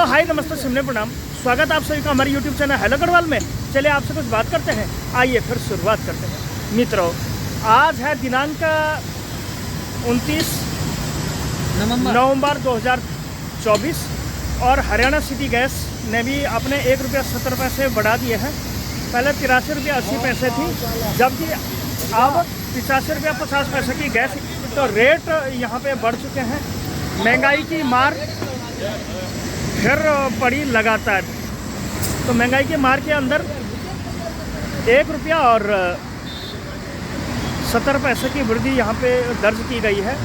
हाय नमस्ते सिमने प्रणाम। स्वागत आप सभी का हमारे यूट्यूब चैनल हेलो गढ़वाल में। चलिए आपसे कुछ बात करते हैं, आइए फिर शुरुआत करते हैं। मित्रों, आज है दिनांक 29 नवंबर 2024 और हरियाणा सिटी गैस ने भी अपने ₹1.70 बढ़ा दिए हैं। पहले ₹83.80 थी, जबकि अब ₹85.50 की गैस। तो रेट यहाँ पे बढ़ चुके हैं। महंगाई की मार फिर पड़ी लगातार। तो महंगाई की मार के अंदर ₹1 और 70 पैसे की वृद्धि यहाँ पे दर्ज की गई है।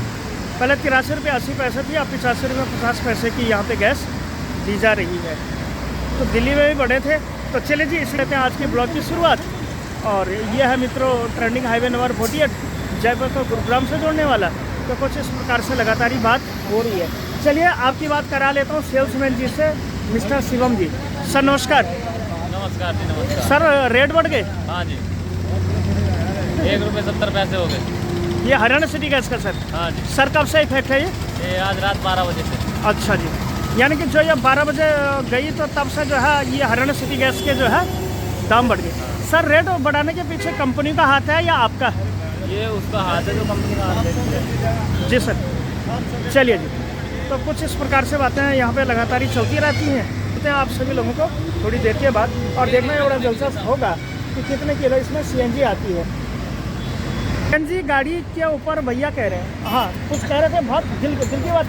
पहले ₹83.80 थी, अब ₹85.50 की यहाँ पे गैस दी जा रही है। तो दिल्ली में भी बढ़े थे। तो चलिए जी, इस लेते हैं आज की ब्लॉग की शुरुआत। और ये है मित्रों ट्रेंडिंग हाईवे नंबर 48 जयपुर को गुरुग्राम से जोड़ने वाला। तो कुछ इस प्रकार से लगातार ही बात हो रही है। चलिए आपकी बात करा लेता हूँ सेल्समैन जी से, मिस्टर शिवम जी। सर नमस्कार। नमस्कार जी, नमस्कार। सर रेट बढ़ गए? हाँ जी, ₹1.70 हो गए। ये हरियाणा सिटी गैस का सर? हाँ जी। सर कब से इफेक्ट है ये? आज रात 12 बजे से। अच्छा जी, यानी कि जो ये 12 बजे गई तो तब से जो है ये हरियाणा सिटी गैस के जो है दाम बढ़ गए। सर रेट बढ़ाने के पीछे कंपनी का हाथ है या आपका है? ये उसका हाथ है जो कंपनी का हाथ है। जी सर। चलिए जी, तो कुछ इस प्रकार से बातें यहाँ पे लगातार ही चलती रहती हैं। देखते हैं आप सभी लोगों को थोड़ी देर के बाद, और देखना है बड़ा दिलचस्प होगा कि कितने किलो इसमें CNG आती है। CNG गाड़ी के ऊपर भैया कह रहे हैं, हाँ कुछ कह रहे थे, बहुत दिल की बात।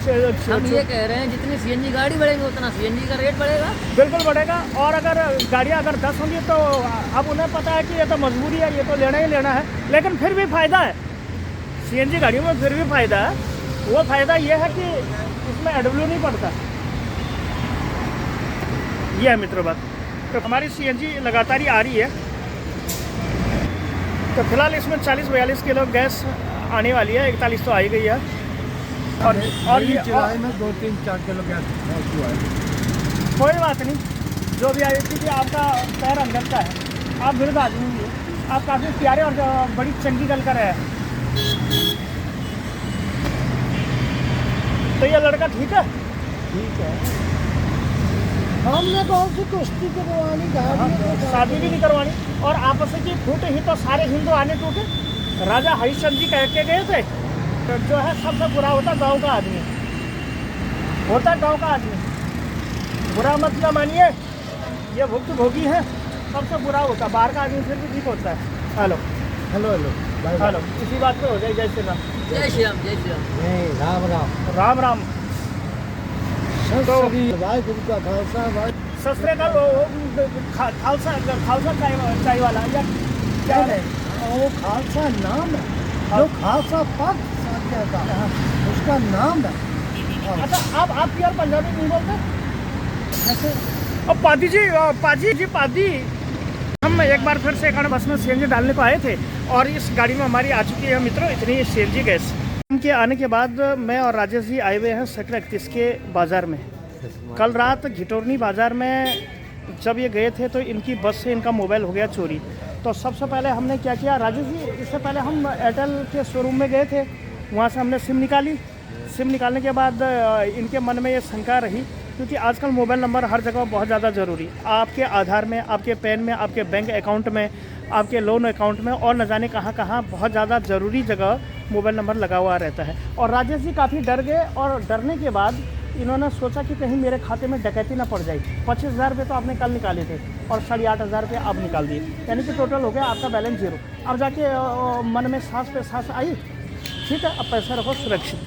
हम ये कह रहे हैं जितनी CNG गाड़ी बढ़ेगी उतना CNG का रेट बढ़ेगा। बिल्कुल बढ़ेगा। और अगर गाड़ियाँ अगर 10 होंगी तो अब उन्हें पता है कि ये तो मजबूरी है, ये तो लेना ही लेना है, लेकिन फिर भी फ़ायदा है CNG गाड़ियों में। फिर भी फ़ायदा है। वो फ़ायदा ये है कि इसमें AW नहीं पड़ता। ये है मित्रों बात। तो हमारी CNG लगातार ही आ रही है। तो फिलहाल इसमें 40-42 किलो गैस आने वाली है। 41 तो आ ही गई है। और ये जुलाई में 2-3-4 किलो गैस कोई बात नहीं, जो भी आई थी कि आपका पैर अंदर का है, आप विरुद्ध आदमी हैं, आप काफ़ी प्यारे और बड़ी चंगी गल कर रहे हैं। तो ये लड़का ठीक है? ठीक है। हमने कौन सी कुश्ती करवानी, शादी भी नहीं करवानी, और आपस की फूट ही तो सारे हिंदू आने टूटे। राजा हरिश्चंद्र जी कह के गए थे, तो जो है सबसे बुरा होता गांव का आदमी, होता गांव का आदमी। बुरा मत ना मानिए, ये भुक्त भोगी है, सबसे बुरा होता। बाहर का आदमी फिर भी ठीक होता है। हेलो हेलो हेलो हेलो, इसी बात पे हो जाए। जय श्री राम। जय श्री राम, जय श्री राम। नहीं, राम राम राम राम। तो भाई गुरु का खालसा भाई सस्ते का खालसा चाय वाला या क्या है? वो खालसा नाम है, जो खालसा पद साथ का उसका नाम है। अच्छा, आप प्योर पंजाबी नहीं बोलते ऐसे? अब पादी हम एक बार फिर से एक बस में CNG डालने को आए थे, और इस गाड़ी में हमारी आ चुकी है मित्रों इतनी CNG गैस। इनके आने के बाद मैं और राजेश जी आए हुए हैं सेक्टर 31 के बाज़ार में। कल रात घिटोरनी बाज़ार में जब ये गए थे तो इनकी बस से इनका मोबाइल हो गया चोरी। तो सबसे पहले हमने क्या किया राजेश जी, इससे पहले हम एयरटेल के शोरूम में गए थे, वहाँ से हमने सिम निकाली। सिम निकालने के बाद इनके मन में ये शंका रही, क्योंकि आजकल मोबाइल नंबर हर जगह बहुत ज़्यादा ज़रूरी। आपके आधार में, आपके पैन में, आपके बैंक अकाउंट में, आपके लोन अकाउंट में, और न जाने कहाँ कहाँ बहुत ज़्यादा ज़रूरी जगह मोबाइल नंबर लगा हुआ रहता है। और राजेश जी काफ़ी डर गए, और डरने के बाद इन्होंने सोचा कि कहीं मेरे खाते में डकैती ना पड़ जाए। 25,000 रुपये तो आपने कल निकाले थे, और 8,500 रुपये अब निकाल दिए, यानी कि टोटल हो गया आपका बैलेंस 0। अब जाके मन में सांस पे सांस आई, ठीक है अब पैसा रखो सुरक्षित।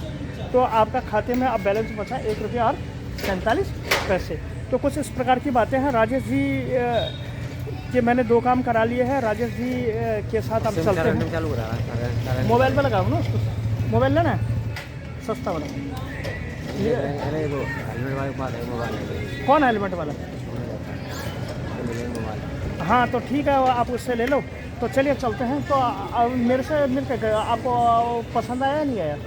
तो आपका खाते में अब बैलेंस बचा ₹1.47। तो कुछ इस प्रकार की बातें हैं राजेश जी कि मैंने 2 काम करा लिए हैं। राजेश जी के साथ अब चलते हैं। चालू करा मोबाइल पे लगाओ ना उसको। मोबाइल लेना है सस्ता वाला। अरे वो हेलमेट वाले के पास है मोबाइल। कौन हेलमेट वाला? हाँ तो ठीक है, आप उससे ले लो। तो चलिए चलते हैं। तो अब मेरे से मिल के आपको पसंद आया नहीं आया?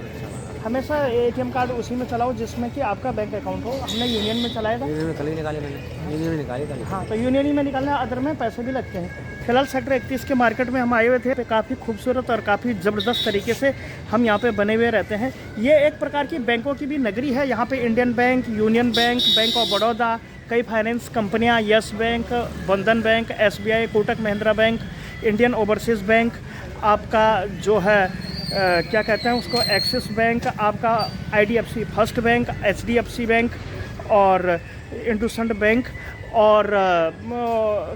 हमेशा ATM कार्ड उसी में चलाओ जिसमें कि आपका बैंक अकाउंट हो। हमने यूनियन में चलाया था। यूनियन में कल ही निकाली मैंने, यूनियन में निकाली कल। हाँ, तो यूनियन ही में निकालना, अदर में पैसे भी लगते हैं। फिलहाल सेक्टर 31 के मार्केट में हम आए हुए थे। काफ़ी खूबसूरत और काफ़ी ज़बरदस्त तरीके से हम यहाँ पे बने हुए रहते हैं। ये एक प्रकार की बैंकों की भी नगरी है। यहाँ पे Indian bank, union bank, bank of Baroda, कई फाइनेंस कंपनियाँ, यस बैंक, बंधन bank, SBI, Kotak Mahindra bank, Indian overseas bank, आपका जो है क्या कहते हैं उसको, एक्सिस बैंक, आपका IDFC first bank, HDFC bank और इंडसइंड बैंक और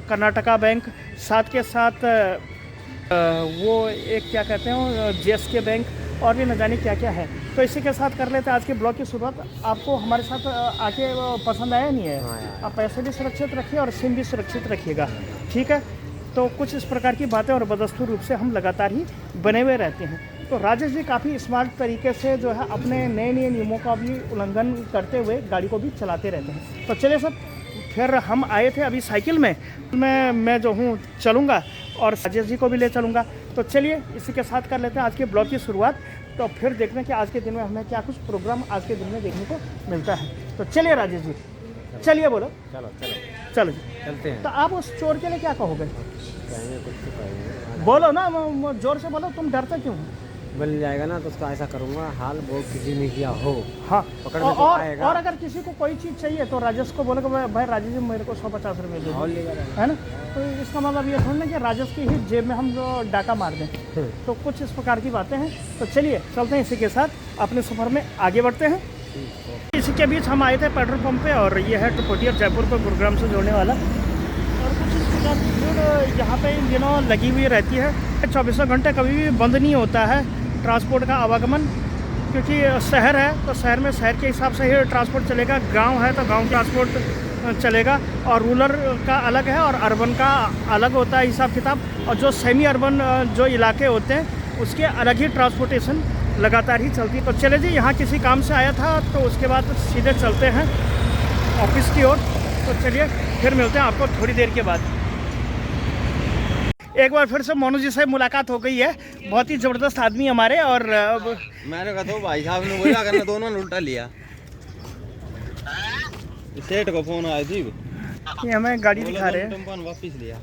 कर्नाटका बैंक, साथ के साथ वो एक क्या कहते हैं GSK बैंक और भी न जाने क्या क्या है। तो इसी के साथ कर लेते हैं आज के ब्लॉग की शुरुआत। आपको हमारे साथ आके पसंद आया नहीं है? आप पैसे भी सुरक्षित रखिए और सिम भी सुरक्षित रखिएगा, ठीक है? तो कुछ इस प्रकार की बातें और बदस्तूर रूप से हम लगातार ही बने हुए रहते हैं। तो राजेश जी काफ़ी स्मार्ट तरीके से जो है अपने नए नए नियमों का भी उल्लंघन करते हुए गाड़ी को भी चलाते रहते हैं। तो चलिए सर, फिर हम आए थे अभी साइकिल में, मैं जो हूँ चलूँगा और राजेश जी को भी ले चलूँगा। तो चलिए इसी के साथ कर लेते हैं आज के ब्लॉग की शुरुआत। तो फिर देखते हैं कि आज के दिन में हमें क्या कुछ प्रोग्राम आज के दिन में देखने को मिलता है। तो चलिए राजेश जी, चलिए बोलो। चलो चलो चलो जी चलते हैं। तो आप उस चोर के लिए क्या कहोगे? कहेंगे कुछ तो कहेंगे, बोलो ना, जोर से बोलो, तुम डरते क्यों हो? मिल जाएगा ना तो उसका ऐसा करूँगा हाल वो किसी ने किया हो। हाँ, पकड़ में तो आएगा। और अगर किसी को कोई चीज़ चाहिए तो राजेश को बोले कि भाई राजेश जी मेरे को 150 रुपये दे और दो, लेगा है ना? तो इसका मतलब ये थोड़ा ना कि राजेश की ही जेब में हम जो डाका मार दें। तो कुछ इस प्रकार की बातें हैं। तो चलिए चलते हैं, इसी के साथ अपने सफ़र में आगे बढ़ते हैं। इसी के बीच हम आए थे पेट्रोल पंप पे और ये है टपोटी और जयपुर को गुरुग्राम से जोड़ने वाला। और कुछ इस प्रकार की भीड़ यहाँ पे इन दिनों लगी हुई रहती है। 24 घंटे कभी भी बंद नहीं होता है ट्रांसपोर्ट का आवागमन, क्योंकि शहर है तो शहर में शहर के हिसाब से ही ट्रांसपोर्ट चलेगा, गांव है तो गांव ट्रांसपोर्ट चलेगा, और रूरल का अलग है और अर्बन का अलग होता है हिसाब किताब। और जो सेमी अर्बन जो इलाके होते हैं उसके अलग ही ट्रांसपोर्टेशन लगातार ही चलती है। तो चले जी, यहाँ किसी काम से आया था तो उसके बाद सीधे चलते हैं ऑफिस की ओर। तो चलिए फिर मिलते हैं आपको थोड़ी देर के बाद। एक बार फिर से मोनू जी से मुलाकात हो गई है, बहुत ही ज़बरदस्त आदमी हमारे। और मैंने कहा तो भाई साहब ने बोला करना, दोनों ने उल्टा लिया। सेठ को फोन आया थी, ये हमें गाड़ी दिखा रहे हैं, वापिस लिया।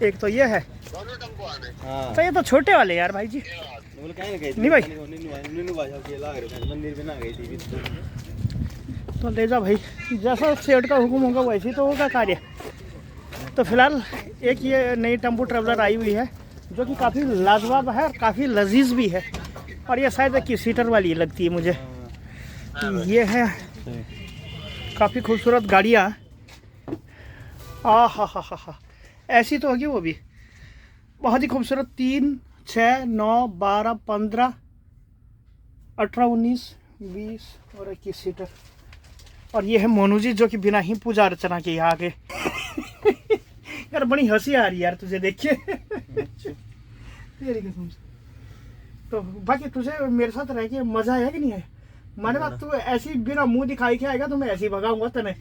एक तो ये है। हाँ तो ये तो छोटे वाले यार भाई जी, नहीं भाई मंदिर में ना गई थी। तो ले जा भाई, जैसा सेठ का हुक्म होगा वैसे ही तो होगा कार्य। तो फिलहाल एक ये नई टेम्पो ट्रेवलर आई हुई है जो कि काफ़ी लाजवाब है और काफ़ी लजीज भी है, और ये शायद की सीटर वाली लगती है मुझे। ये है काफ़ी खूबसूरत गाड़ियाँ। हा, ऐसी तो होगी वो भी, बहुत ही खूबसूरत। 3, 6, 9, 12, 15, 18, 19, 20 और 21 सीटर। और ये है मोनू जी जो कि बिना ही पूजा अर्चना के यहाँ आगे यार बड़ी हंसी आ रही है यार तुझे देख के तेरी कसम से। तो बाकी तुझे मेरे साथ रह के मजा आया कि नहीं है? माने बात, तू ऐसी बिना मुंह दिखाई के आएगा तो मैं ऐसे ही भगाऊंगा तने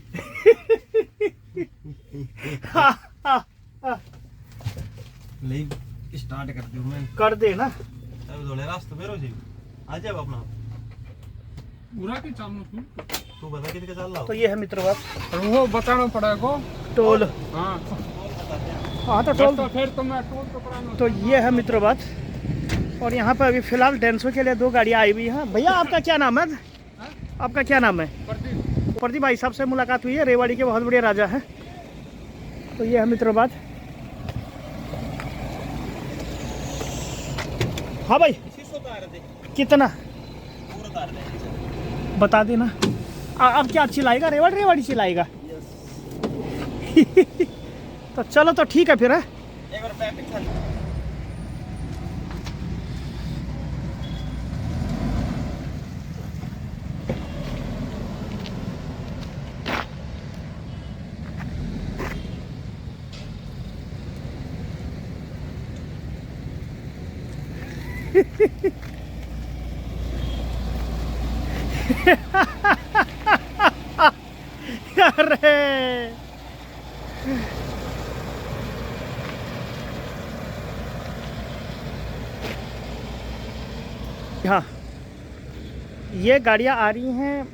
स्टार्ट कर दूं मैं, कर दे ना। अब थोड़े रास्ते पे रोजी आ जा अपना पूरा की चालू तू बता कितने चल रहा हो। तो ये है मित्र बात, वो बताना पड़ेगा टोल। हाँ हाँ तो टोल, तो फिर तो मैं टोल तो कराना। तो ये है मित्र बात। और यहाँ पर अभी फिलहाल डेंसो के लिए 2 गाड़ियाँ आई हुई हैं। भैया आपका क्या नाम है? आपका क्या नाम है? प्रदीप भाई साहब से मुलाकात हुई है, रेवाड़ी के बहुत बड़े राजा हैं। तो ये है मित्र बात। हाँ भाई कितना बता देना। अब क्या चिल्लाएगा? रेवाड़ी चिल्लाएगा तो चलो तो ठीक है फिर है। एक बार प्रैक्टिस कर। अरे हाँ, ये गाड़ियाँ आ रही हैं,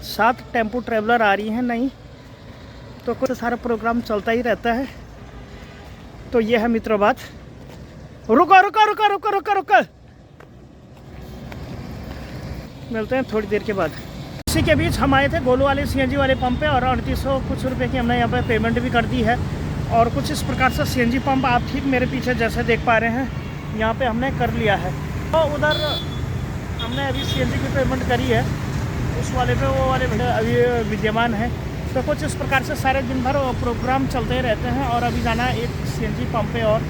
7 टेम्पो ट्रैवलर आ रही हैं नहीं, तो कुछ सारा प्रोग्राम चलता ही रहता है। तो ये है मित्रों बात। रुको रुको रुको रुको रुको रुको, मिलते हैं थोड़ी देर के बाद। इसी के बीच हम आए थे गोलू वाले सीएनजी वाले पंप पे और 3800 कुछ रुपए की हमने यहाँ पे पेमेंट भी कर दी है। और कुछ इस प्रकार से सीएनजी पंप आप ठीक मेरे पीछे जैसे देख पा रहे हैं, यहाँ पे हमने कर लिया है। तो उधर हमने अभी सीएनजी की पेमेंट करी है, उस वाले पे वो वाले अभी विद्यमान है। तो कुछ इस प्रकार से सारे दिन भर प्रोग्राम चलते ही रहते हैं। और अभी जाना है एक सीएनजी पंप पे, और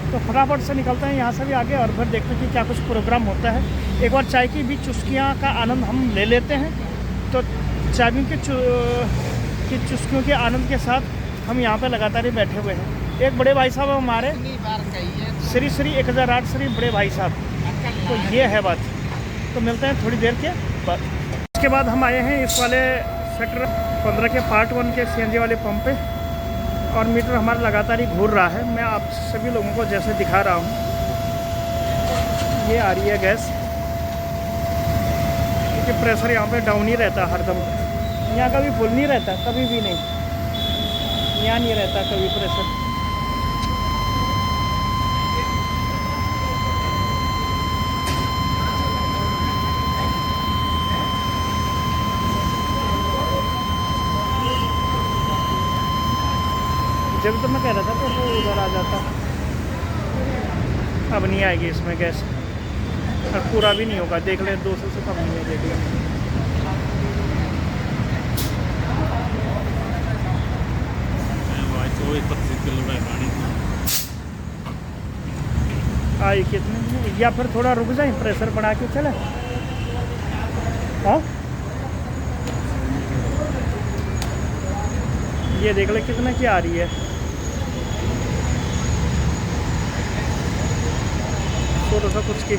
तो फटाफट से निकलते हैं यहाँ से भी आगे और फिर देखते हैं कि क्या कुछ प्रोग्राम होता है। एक बार चाय की भी चुस्कियाँ का आनंद हम ले लेते हैं। तो चाय की चुस्कियों के आनंद के साथ हम यहाँ पे लगातार ही बैठे हुए हैं। एक बड़े भाई साहब हमारे श्री 1008 श्री बड़े भाई साहब, तो ये है बात। तो मिलते हैं थोड़ी देर के बाद। इसके बाद हम आए हैं इस वाले सेक्टर 15 के पार्ट 1 के सीएनजी वाले पंप पे, और मीटर हमारा लगातार ही घूर रहा है। मैं आप सभी लोगों को जैसे दिखा रहा हूँ, ये आ रही है गैस, क्योंकि प्रेशर यहाँ पे डाउन ही रहता है हरदम। यहाँ कभी फुल नहीं रहता, कभी भी नहीं, यहाँ नहीं रहता कभी प्रेशर। जब तो मैं कह रहा था तो वो उधर आ जाता, अब नहीं आएगी इसमें गैस, और पूरा भी नहीं होगा। देख ले 200 से कम नहीं है, देख ले। आई कितने, या फिर थोड़ा रुक जाए, प्रेशर बढ़ा के चले। हाँ ये देख ले कितना की आ रही है, 1600 कुछ की।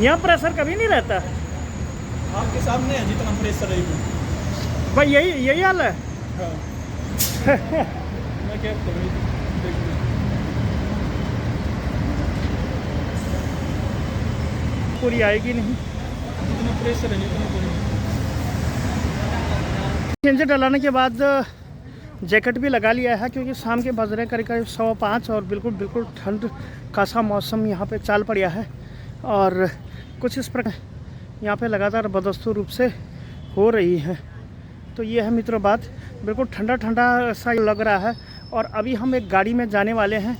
यहाँ प्रेशर कभी नहीं रहता आपके सामने है जितना प्रेशर है भाई, यही हाल है। हाँ। मैं क्या पूरी आएगी नहीं, जितना प्रेशर है सीएनजी डलाने के बाद जैकेट भी लगा लिया है, क्योंकि शाम के बज रहे करीब 5:15 और बिल्कुल ठंड का सा मौसम यहाँ पे चाल पड़ा है। और कुछ इस प्रकार यहाँ पे लगातार बदस्तूर रूप से हो रही है। तो ये है मित्रों बात, बिल्कुल ठंडा ठंडा सा लग रहा है। और अभी हम एक गाड़ी में जाने वाले हैं।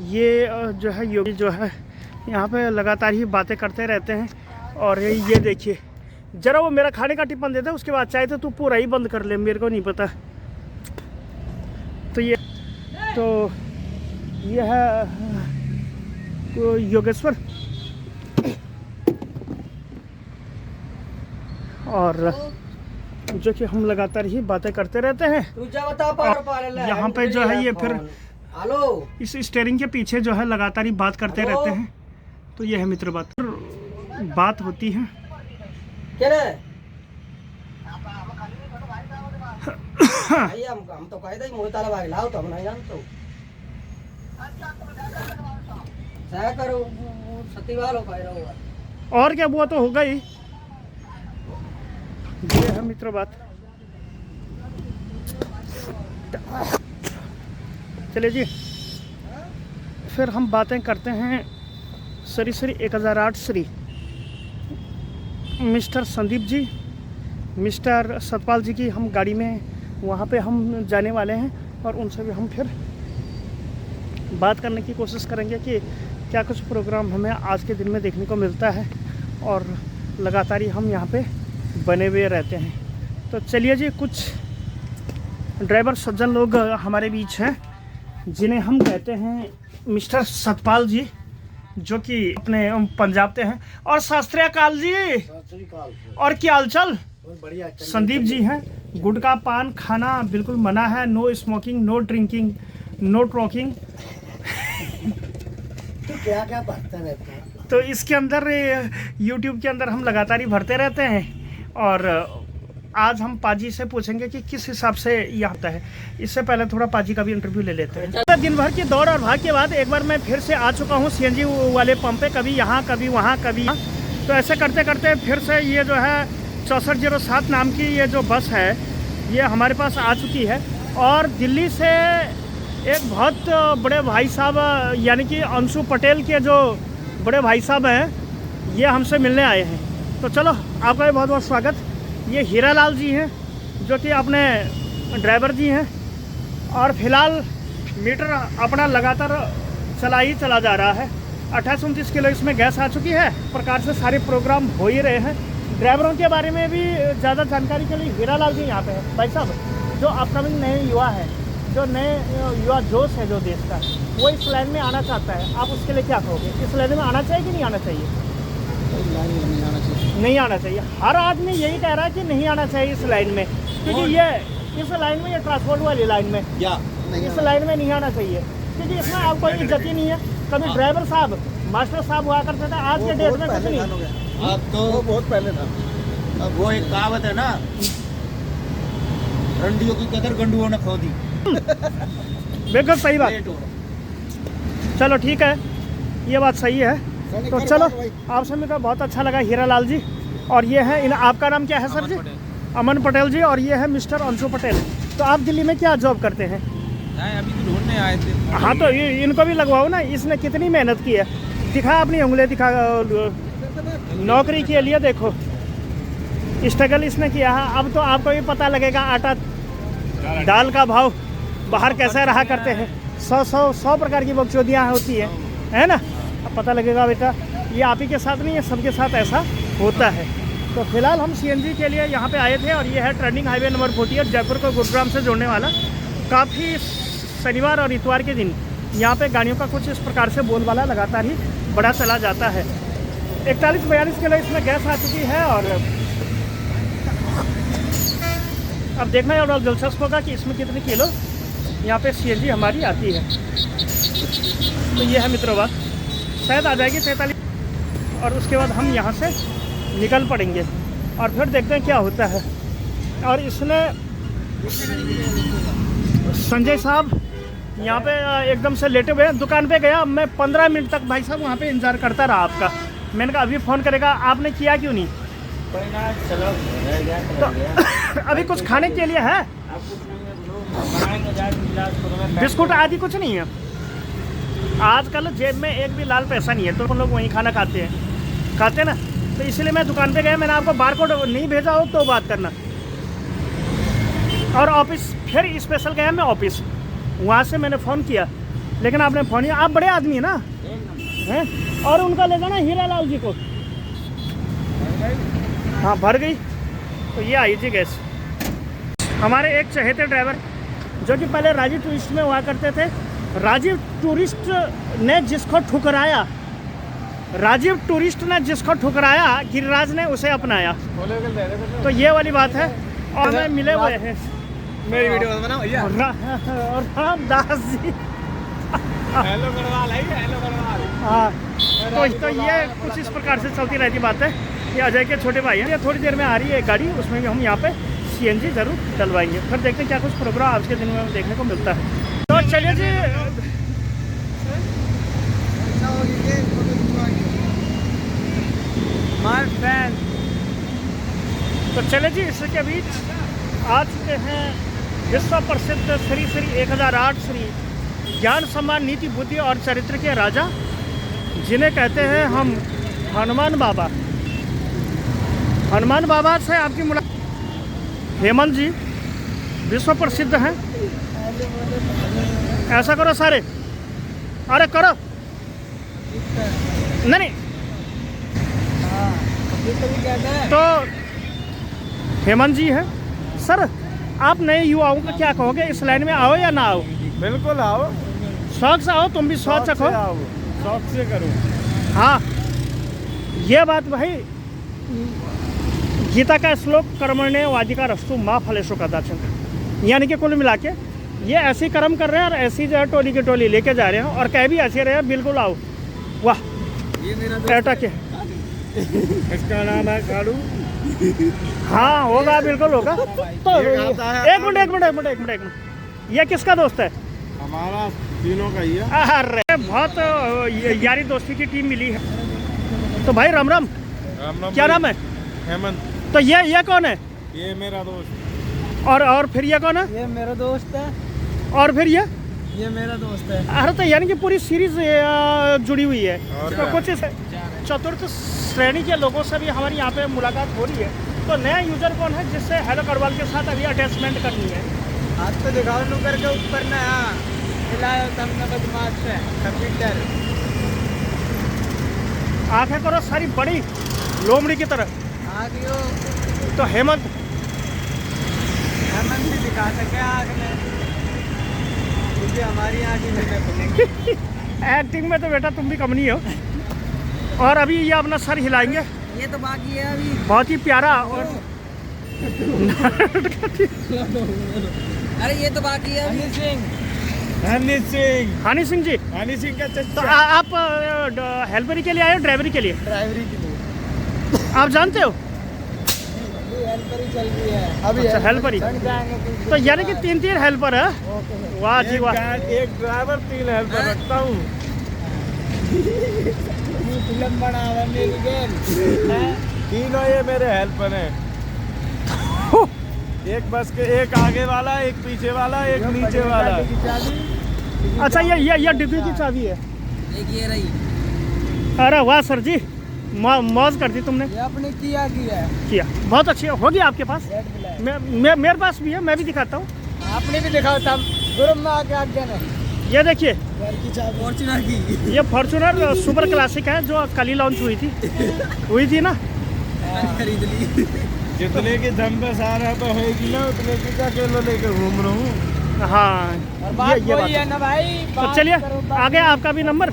ये जो है योगी जो है यहाँ पे लगातार ही बातें करते रहते हैं। और ये देखिए ज़रा, वो मेरा खाने का टिफिन देते, उसके बाद चाहे तो तू पूरा ही बंद कर ले, मेरे को नहीं पता। तो ये है योगेश्वर, और जो कि हम लगातार ही बातें करते रहते हैं। यहाँ पे जो है ये फिर इस स्टीयरिंग के पीछे जो है लगातार ही बात करते रहते हैं। तो ये है मित्र बात होती है। हम तो कह दे मोहताला भाई लाओ, तो हम नहीं जानते करो सती वालों कह रहा हूँ। और क्या, वो तो होगा ही। ये है मित्र बात। चलिए जी, फिर हम बातें करते हैं श्री 1008 श्री मिस्टर संदीप जी, मिस्टर सतपाल जी की हम गाड़ी में वहाँ पे हम जाने वाले हैं। और उनसे भी हम फिर बात करने की कोशिश करेंगे कि क्या कुछ प्रोग्राम हमें आज के दिन में देखने को मिलता है। और लगातार ही हम यहाँ पे बने हुए रहते हैं। तो चलिए जी, कुछ ड्राइवर सज्जन लोग हमारे बीच हैं, जिन्हें हम कहते हैं मिस्टर सतपाल जी, जो कि अपने पंजाब के हैं। और शास्त्री अकाल जी, और क्या हालचाल? संदीप जी हैं। गुटखा पान खाना बिल्कुल मना है, no smoking, no drinking, no talking. तो क्या क्या भरता रहता है? तो इसके अंदर YouTube के अंदर हम लगातार ही भरते रहते हैं। और आज हम पाजी से पूछेंगे कि किस हिसाब से ये आता है। इससे पहले थोड़ा पाजी का भी इंटरव्यू ले लेते हैं। दिन भर की दौड़ और भाग के बाद एक बार मैं फिर से आ चुका हूँ सीएनजी वाले पंप पे, कभी यहाँ कभी वहाँ कभी यहाँ। तो ऐसे करते करते फिर से ये जो है 6407 नाम की ये जो बस है ये हमारे पास आ चुकी है। और दिल्ली से एक बहुत बड़े भाई साहब यानी कि अंशु पटेल के जो बड़े भाई साहब हैं ये हमसे मिलने आए हैं। तो चलो आपका भी बहुत बहुत स्वागत। ये हीरा लाल जी हैं जो कि अपने ड्राइवर जी हैं और फिलहाल मीटर अपना लगातार चला जा रहा है। 28-29 किलो इसमें गैस आ चुकी है। प्रकार से सारे प्रोग्राम हो ही रहे हैं। ड्राइवरों के बारे में भी ज़्यादा जानकारी के लिए हीरा लाल जी यहाँ पे है। भाई साहब जो अपकमिंग नए युवा है, जो नए युवा जोश है जो देश का, वो इस लाइन में आना चाहता है, आप उसके लिए क्या कहोगे? इस लाइन में आना चाहिए कि नहीं आना चाहिए? नहीं आना चाहिए। हर आदमी यही कह रहा है कि नहीं आना चाहिए इस लाइन में, क्योंकि ये इस लाइन में, ये ट्रांसपोर्ट वाली लाइन में इस लाइन में नहीं आना चाहिए, क्योंकि इसमें आपको कोई इज्जत ही नहीं है। कभी ड्राइवर साहब मास्टर साहब हुआ करते थे, आज के डेट में कुछ नहीं। अब तो बहुत पहले था। अब वो एक कहावत है ना, रंडियों की कदर गंडुओं ने खो दी। बिल्कुल सही बात। चलो ठीक है, ये बात सही है। तो चलो आपसे मिलकर बहुत अच्छा लगा हीरा लाल जी। और ये है आपका नाम क्या है सर जी? अमन पटेल जी। और ये है मिस्टर अंशु पटेल। तो आप दिल्ली में क्या जॉब करते हैं? अभी तो ढूंढने आए थे। हाँ तो इनको भी लगवाओ ना, इसने कितनी मेहनत की है। दिखा अपनी उंगली दिखा, नौकरी के लिए देखो स्ट्रगल इसने किया है। अब तो आपको भी पता लगेगा आटा दाल का भाव बाहर कैसे रहा करते हैं। 100 प्रकार की बकचोदियाँ होती है ना। अब पता लगेगा बेटा, ये आप ही के साथ नहीं है, सबके साथ ऐसा होता है। तो फिलहाल हम सीएनजी के लिए यहाँ पे आए थे और ये है टर्निंग हाईवे नंबर 48 जयपुर को गुरुग्राम से जोड़ने वाला। काफ़ी शनिवार और इतवार के दिन यहाँ पे गाड़ियों का कुछ इस प्रकार से बोलबाला लगातार ही बढ़ा चला जाता है। 41-42 किलो इसमें गैस आ चुकी है। और अब देखना है और दिलचस्प होगा कि इसमें कितने किलो यहाँ पे सीएनजी हमारी आती है। तो ये है मित्रों बात, शायद आ जाएगी 43 और उसके बाद हम यहाँ से निकल पड़ेंगे और फिर देखते हैं क्या होता है। और इसने संजय साहब यहाँ पे एकदम से लेटे हुए दुकान पे गया। मैं 15 मिनट तक भाई साहब वहाँ पे इंतज़ार करता रहा आपका। मैंने कहा अभी फ़ोन करेगा, आपने किया क्यों नहीं? तो अभी कुछ खाने के लिए है? बिस्कुट आदि कुछ नहीं है? आजकल जेब में एक भी लाल पैसा नहीं है, तो हम लोग वहीं खाना खाते हैं ना। तो इसलिए मैं दुकान पे गया। मैंने आपको बारकोड नहीं भेजा हो तो बात करना। और ऑफिस फिर स्पेशल गया मैं ऑफिस, वहाँ से मैंने फ़ोन किया लेकिन आपने फ़ोन नहीं। आप बड़े आदमी हैं ना हैं? और उनका ले जाना हीरा लाल जी को। हाँ भर गई। तो ये आई थी गैस। हमारे एक चहेते ड्राइवर जो कि पहले राजीव टूरिस्ट में हुआ करते थे, राजीव टूरिस्ट ने जिसको ठुकराया, गिरिराज ने उसे अपनाया। तो ये वाली बात है। और हमें मिले हुए हैं मेरी वीडियो बनाओ भैया। और रामदास जी। हेलो गढ़वाल है, हेलो गढ़वाल। हाँ तो ये कुछ इस प्रकार से चलती रहती बात है। ये अजय के छोटे भाई हैं। ये थोड़ी देर में आ रही है एक गाड़ी, उसमें भी हम यहाँ पे सीएनजी ज़रूर डलवाएंगे। फिर देखते हैं क्या कुछ प्रोग्राम आज के दिन में देखने को मिलता है। तो चलिए जी, माय फ्रेंड। तो चले जी, इसके बीच आ चुके हैं विश्व प्रसिद्ध श्री 1008 श्री ज्ञान सम्मान नीति बुद्धि और चरित्र के राजा, जिन्हें कहते हैं हम हनुमान बाबा। हनुमान बाबा से आपकी मुलाकात। हेमंत जी विश्व प्रसिद्ध हैं। ऐसा करो सारे, अरे करो नहीं। तो हेमंत जी हैं। सर आप नए युवाओं को क्या कहोगे, इस लाइन में आओ या ना आओ? बिल्कुल आओ, शौक से आओ, तुम भी शौक से आओ, शौक से करो। हाँ ये बात भाई, गीता का श्लोक कर्मण्य वादिका रस्तु माँ फलेशु कदाचन, यानी कि कुल मिला के ये ऐसी कर्म कर रहे हैं और ऐसी जो है टोली की टोली लेके जा रहे हैं और कह भी ऐसे रहे हैं बिल्कुल आओ। वाह, ये मेरा क्या इसका नाम है कालू। हाँ होगा, बिल्कुल होगा। तो एक मिनट, ये किसका दोस्त है? हमारा तीनों का ही है। अरे बहुत यारी दोस्ती की टीम मिली है। तो भाई राम राम, क्या नाम है? हेमंत। तो ये कौन है? ये मेरा दोस्त। और फिर ये कौन है? ये मेरा दोस्त है। और फिर ये मेरा दोस्त है। अरे तो यानी कि पूरी सीरीज जुड़ी हुई है। और तो कुछ चतुर्थ श्रेणी के लोगों से भी हमारी यहाँ पे मुलाकात हो रही है। तो नया यूजर कौन है जिससे हेलो गढ़वाल के साथ अभी अटैचमेंट करनी है? हाथ तो दिखाओ नु करके ऊपर ना हिलाओ तुमने बदमाश है कंप्यूटर। आंखें करो सारी बड़ी लोमड़ी की तरह। आ गयो तो हेमंत भी दिखा सके आग में, क्योंकि हमारी आँखें नहीं खुलेंगी। एक्टिंग में तो बेटा तुम भी कम नहीं हो। और अभी ये अपना सर हिलाएंगे, ये तो बाकी है अभी। बहुत ही प्यारा। और अरे ये तो बाकी है अभी। हनी सिंह। हनी सिंह जी, हनी सिंह का तो चच्चा। आप हेल्परी के लिए आए हो ड्राइवरी के लिए? ड्राइवरी के लिए आप जानते हो? हेल्पर ही चल रही है अभी। अच्छा, हेल्पर ही। बन जाएंगे कुछ तो यानी कि 3 हेल्पर है। वाह जी वाह। एक ड्राइवर 3 हेल्पर रखता हूँ। फिल्म बनावा मेरी गेम। तीनों ये मेरे हेल्पर हैं। एक बस के, एक आगे वाला, एक पीछे वाला, एक नीचे वाला। अच्छा ये डिब्बी की चाबी है। एक ये रही। अरे वाह सर जी, मौज कर दी तुमने। ये अपने किया किया बहुत अच्छी है। होगी आपके पास? Red black. मेरे पास भी है, मैं भी दिखाता हूँ। आपने भी दिखाओ तब ग्रुप में आके आगे ना। ये देखिए, घर की चाबी फॉर्च्यूनर की। ये फॉर्च्यूनर सुपर क्लासिक है जो कल ही लॉन्च हुई थी ना। खरीद ली। जितने की दम पे सारा तो होगी ना, उतने की का किलो लेके घूम रहा हूँ। हाँ और बात ये वही है बात ना भाई। तो चलिए आगे, आपका भी नंबर।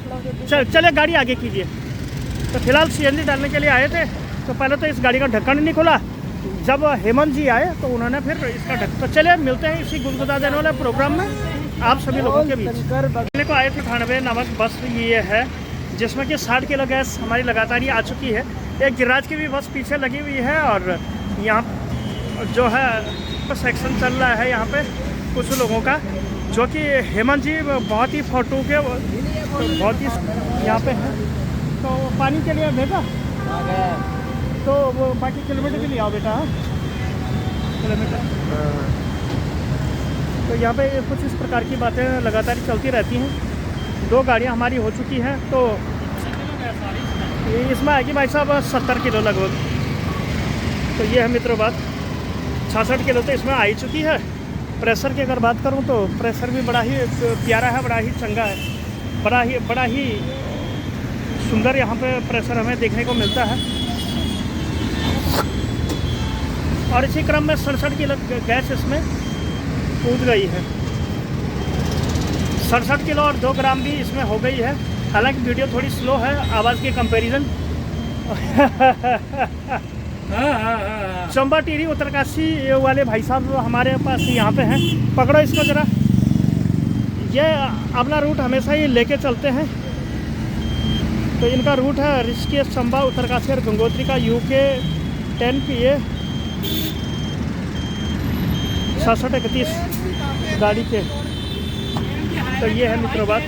चलिए गाड़ी आगे कीजिए। तो फिलहाल सीएनजी डालने के लिए आए थे। तो पहले तो इस गाड़ी का ढक्कन नहीं खुला। जब हेमंत जी आए तो उन्होंने फिर इसका ढक्कन। तो चलिए मिलते हैं इसी गुदगुदा देने वाले प्रोग्राम में आप सभी लोगों के बीच। मेरे को आए थे 98 नामक बस ये है, जिसमें कि 60 किलो गैस हमारी लगातार ही आ चुकी है। एक गिराज की भी बस पीछे लगी हुई है। और यहाँ जो है सेक्शन चल रहा है यहाँ पे कुछ लोगों का, जो कि हेमंत जी बहुत ही फोटो के तो बहुत ही यहाँ पे है। तो पानी के लिए भेजा, तो वो बाकी किलोमीटर के लिए आओ बेटा। किलोमीटर तो यहाँ पे कुछ इस प्रकार की बातें लगातार चलती रहती हैं। 2 गाड़ियाँ हमारी हो चुकी हैं। तो इसमें आएगी भाई साहब 70 किलो लगभग। तो ये है मित्रों बात। 66 किलो तो इसमें आ ही चुकी है। प्रेशर की अगर बात करूं तो प्रेशर भी बड़ा ही प्यारा है, बड़ा ही चंगा है, बड़ा ही सुंदर यहाँ पे प्रेशर हमें देखने को मिलता है। और इसी क्रम में 67 किलो गैस इसमें कूद गई है। 67 किलो और 2 ग्राम भी इसमें हो गई है। हालांकि वीडियो थोड़ी स्लो है आवाज़ के कंपैरिजन। चंबा टिहरी उत्तरकाशी वाले भाई साहब हमारे पास यहाँ पे हैं। पकड़ो इसको ज़रा। ये अपना रूट हमेशा ही लेके चलते हैं। तो इनका रूट है ऋषिकेश, चंबा, उत्तरकाशी और गंगोत्री का UK 10 PA 6731 गाड़ी के। तो ये है मित्रों बात।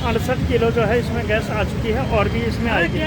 68 किलो जो है इसमें गैस आ चुकी है और भी इसमें आएगी।